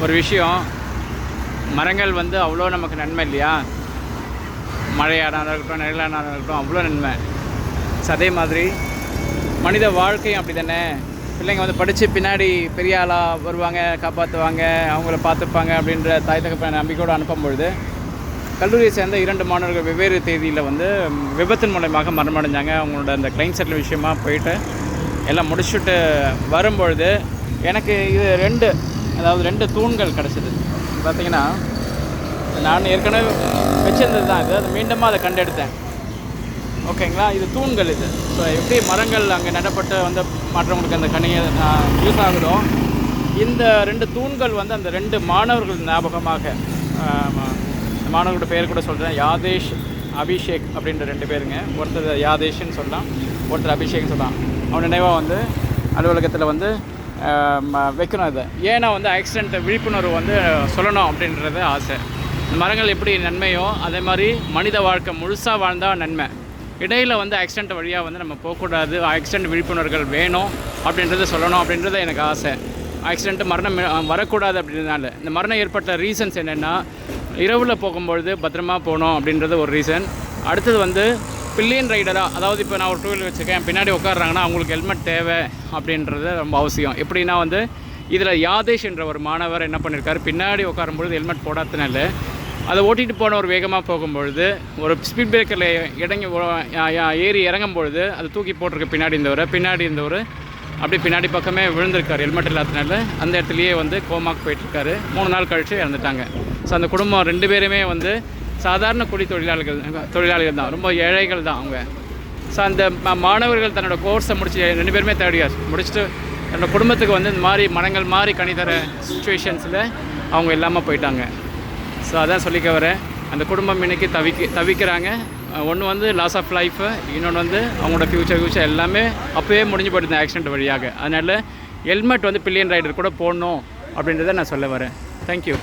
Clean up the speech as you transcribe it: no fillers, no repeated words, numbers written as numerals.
ஒரு விஷயம், மரங்கள் வந்து அவ்வளோ நமக்கு நன்மை இல்லையா? மழையானாக இருக்கட்டும், நிழலானாக இருக்கட்டும், அவ்வளோ நன்மை. அதே மாதிரி மனித வாழ்க்கையும் அப்படி தானே. பிள்ளைங்க வந்து படித்து பின்னாடி பெரிய ஆளாக வருவாங்க, காப்பாற்றுவாங்க, அவங்கள பார்த்துப்பாங்க அப்படின்ற தாய் தகப்பன நம்பிக்கையோடு அனுப்பும்பொழுது, கல்லூரியை சேர்ந்த 2 மாணவர்கள் வெவ்வேறு தேதியில் வந்து விபத்தின் மூலமாக மரணமடைஞ்சாங்க. அவங்களோட அந்த கிளைம் செட்டில் விஷயமா போயிட்டு எல்லாம் முடிச்சுட்டு வரும்பொழுது எனக்கு இது 2 தூண்கள் கிடச்சிது. பார்த்திங்கன்னா, நான் ஏற்கனவே வச்சுருந்தது தான் இது, அது மீண்டும் அதை கண்டெடுத்தேன். ஓகேங்களா, இது தூண்கள். இது ஸோ எப்படி மரங்கள் அங்கே நடப்பட்டு வந்து மற்றவங்களுக்கு அந்த கனியை யூஸ் ஆகுதோ, இந்த 2 தூண்கள் வந்து அந்த 2 மாணவர்கள் ஞாபகமாக, மாணவர்களோட பேர் கூட சொல்கிறேன், யாதேஷ், அபிஷேக் அப்படின்ற 2 பேருங்க. ஒருத்தர் யாதேஷ்ன்னு சொல்லலாம், ஒருத்தர் அபிஷேக்னு சொல்லலாம். அவன் நினைவாக வந்து அலுவலகத்தில் வந்து வைக்கணும். இதை ஏன்னா வந்து ஆக்சிடெண்ட் விழிப்புணர்வு வந்து சொல்லணும் அப்படின்றது ஆசை. இந்த மரங்கள் எப்படி நன்மையோ அதே மாதிரி மனித வாழ்க்கை முழுசாக வாழ்ந்தால் நன்மை. இடையில் வந்து ஆக்சிடெண்ட் வழியாக வந்து நம்ம போகக்கூடாது, ஆக்சிடெண்ட் விழிப்புணர்வுகள் வேணும் அப்படின்றத சொல்லணும் அப்படின்றது எனக்கு ஆசை. ஆக்சிடெண்ட்டு மரணம் வரக்கூடாது அப்படின்றதுனால. இந்த மரணம் ஏற்பட்ட ரீசன்ஸ் என்னென்னா, இரவில் போகும்பொழுது பத்திரமா போகணும் அப்படின்றது ஒரு ரீசன். அடுத்தது வந்து பில்லியன் ரைடராக, அதாவது இப்போ நான் ஒரு 2 வீலர் வச்சுருக்கேன், பின்னாடி உட்காடுறாங்கன்னா அவங்களுக்கு ஹெல்மெட் தேவை அப்படின்றது ரொம்ப அவசியம். எப்படின்னா வந்து இதில் யாதேஷ் என்ற ஒரு மாணவர் என்ன பண்ணியிருக்காரு, பின்னாடி உட்காரும்பொழுது ஹெல்மெட் போடாதனால அதை ஓட்டிகிட்டு போன ஒரு வேகமாக போகும்பொழுது ஒரு ஸ்பீட் பிரேக்கரில் ஏறி இறங்கும் பொழுது அது தூக்கி போட்டிருக்கு பின்னாடி இருந்தவர் அப்படி பின்னாடி பக்கமே விழுந்திருக்காரு ஹெல்மெட் இல்லாதனால. அந்த இடத்துலையே வந்து கோமாக்கு போயிட்டுருக்காரு. 3 நாள் கழித்து இறந்துட்டாங்க. ஸோ அந்த குடும்பம் 2 பேருமே வந்து சாதாரண கூலி தொழிலாளிகள் தான், ரொம்ப ஏழைகள் தான் அவங்க. ஸோ அந்த மாணவர்கள் தன்னோட கோர்ஸை முடிச்சு 2 பேருமே 3rd இயர்ஸ் முடிச்சுட்டு தன்னோட குடும்பத்துக்கு வந்து இந்த மாதிரி மரங்கள் மாதிரி கணிதர சுச்சுவேஷன்ஸில் அவங்க இல்லாமல் போயிட்டாங்க. ஸோ அதான் சொல்லிக்க வரேன். அந்த குடும்பம் இன்றைக்கி தவிக்கிறாங்க. ஒன்று வந்து லாஸ் ஆஃப் லைஃபு, இன்னொன்று வந்து அவங்களோட ஃப்யூச்சர் எல்லாமே அப்போவே முடிஞ்சு போயிட்டு ஆக்சிடெண்ட் வழியாக. அதனால் ஹெல்மெட் வந்து பில்லியன் ரைடர் கூட போடணும் அப்படின்றத நான் சொல்ல வரேன். தேங்க்யூ.